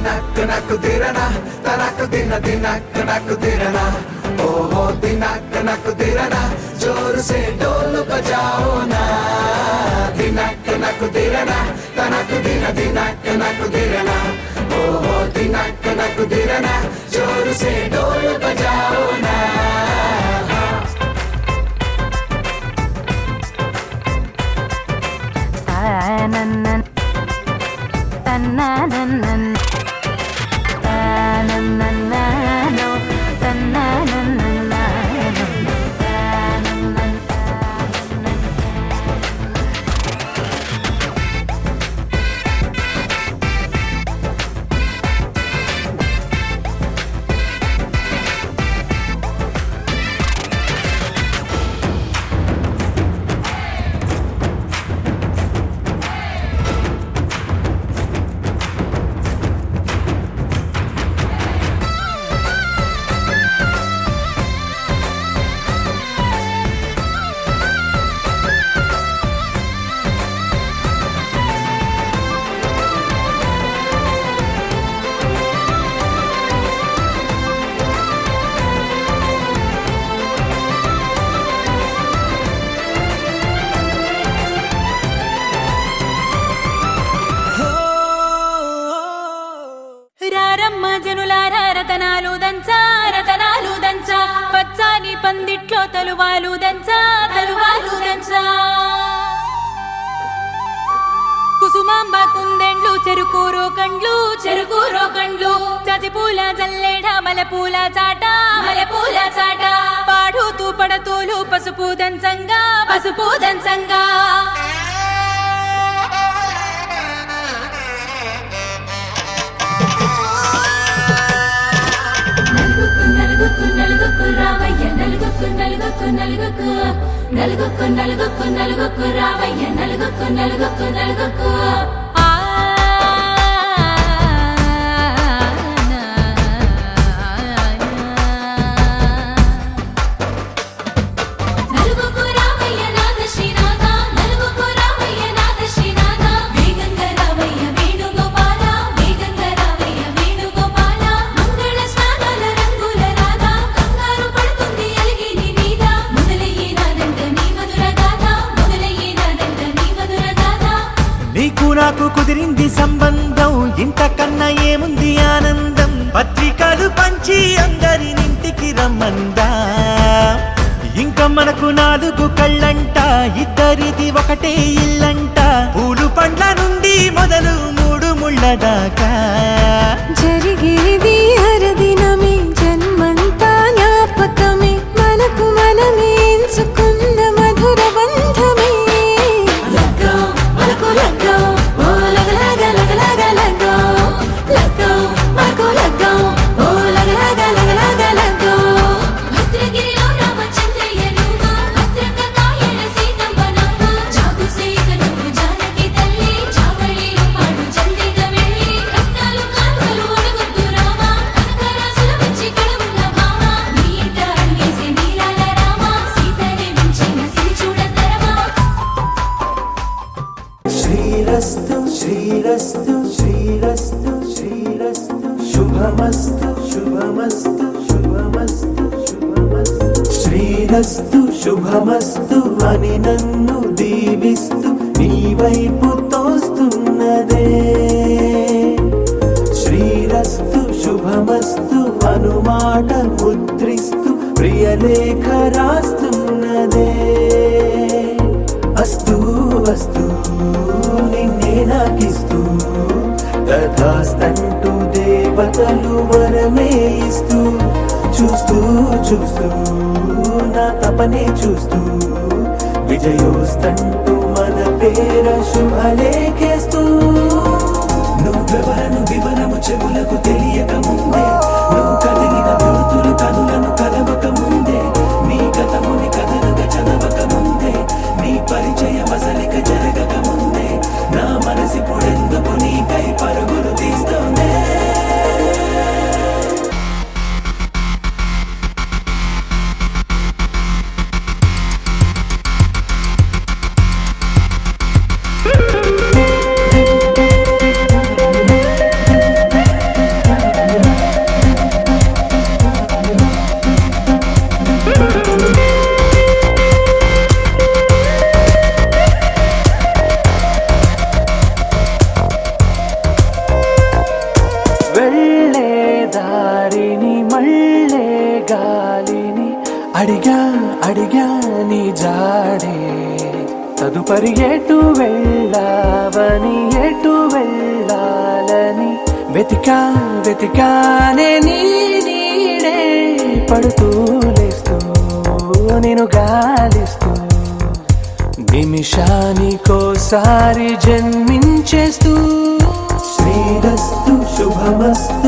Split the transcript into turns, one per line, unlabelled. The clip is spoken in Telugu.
दिनक नक दिरना तनक दिन दिनक नक दिरना ओहो दिनक नक दिरना जोर से ढोल बजाओ ना दिनक नक दिरना तनक दिन दिनक नक दिरना ओहो दिनक नक दिरना जोर से ढोल बजाओ ना
నన్నన్ తన్ననన్నన్ తనన్నన్ననో తన్ననన్ననో తనన్నన్ రారమ్మ జనులారా రతనాలు దంచా రతనాలు దంచా పచ్చాని పందిట్లో తలువాలు దంచా తలువాలు దంచా కుసుమాంబ కుందెండ్లు చెరుకూరో కండ్లు చెరుకూరో కండ్లు చజిపూల జల్లేడ మలపూల చాట మలపూల చాట పాడుతూ పడతూలు పసుపు దంచంగా పసుపు దంచంగా నలుగుకు నలుగుకు రావయ్య నలుగుకు నలుగుకు నలుగుకు నలుగుకు నలుగుకు నలుగుకు రావయ్య నలుగుకు నలుగుకు నలుగుకు నలుగుకు రావయ్య నాద శ్రీనాథ నలుగుకు రావయ్య నాద శ్రీనాథ వేగంగా రావయ్య వేణుగోపాల వేగంగా రావయ్య వేణుగోపాల మంగళ స్నానాల రంగుల రాధ కంగారు పడుతుంది అలిగి నీ మీద మొదలయ్యేనాదంట నీ మధుర గాథ మొదలయ్యేనాదంట నీ మధుర గాథ
నీకు నాకు కుదిరింది సంబంధం ఇంతకన్నా ఏముంది ఆనందం పత్రికలు పంచి అందరినింటికి రమ్మందా ఇంకా మనకు 4 కళ్ళంట ఇద్దరిది ఒకటే ఇల్లంట పూలు పండ్ల నుండి మొదలు 3 ముళ్ళ దాకా
జరిగేది హరదినమే జన్మంతా జ్ఞాపకమే మనకు మనమే ఎంచుకున్న మధుర బంధమే లగ్గో మనకు లగ్గో ఓ లగలగ లగలగ లగ్గో లగ్గో మనకు లగ్గో ఓ లగలగ లగలగ లగ్గో భద్రగిరిలో రామచంద్రయ్య నువ్వు భద్రంగా కాయల సీతమ్మ నవ్వు జాగు సేకను జానకి తల్లి చావళిలో పాడు జల్దిగా వెళ్ళి రత్నాలు కానుకలు అడుగుద్దు రామ కనకరాసుల వచ్చి కడవున్న భామ నీ ఇంట అడిగేసే నీలాల రామ సీతనే మించిన సిరి చూడతరమా
श्रीरस्तु श्रीरस्तु श्रीरस्तु श्रीरस्तु शुभमस्तु शुभमस्तु शुभमस्तु शुभमस्तु श्रीरस्तु शुभमस्तु అని నన్ను దీవిస్తూ నీ వైపు తోస్తున్నదే శ్రీరస్తు శుభమస్తు అనుమాట ముద్రిస్తూ ప్రియలేఖ రాస్తున్నదే అస్తు అస్తు నిన్నే నాకిస్తూ తథాస్తంటూ దేవతలు వరమే ఇస్తూ చూస్తూ చూస్తూ నా తపనే చూస్తూ విజయోస్తంటూ మన పేర శుభలేఖేస్తూ నువ్వెవరను వివరము చెవులకు తెలియక ముందే నువ్వు కలిగిన గుర్తులు కనులను కలవక ముందే నీ గతముని కథలుగా చదవక ముందే నీ పరిచయం అసలిక జరగక ముందే నా మనసిప్పుడెందుకు నీకై పరుగులు తీస్తోందే అడిగా అడిగా నీ జాడే తదుపరి ఎటు వెళ్ళావని ఎటు వెళ్ళాలని వెతికా వెతికానే నీ నీడే పడుతూ లేస్తూ నేను గాలిస్తూ నిమిషానికోసారి జన్మించేస్తూ శ్రీరస్తు శుభమస్తు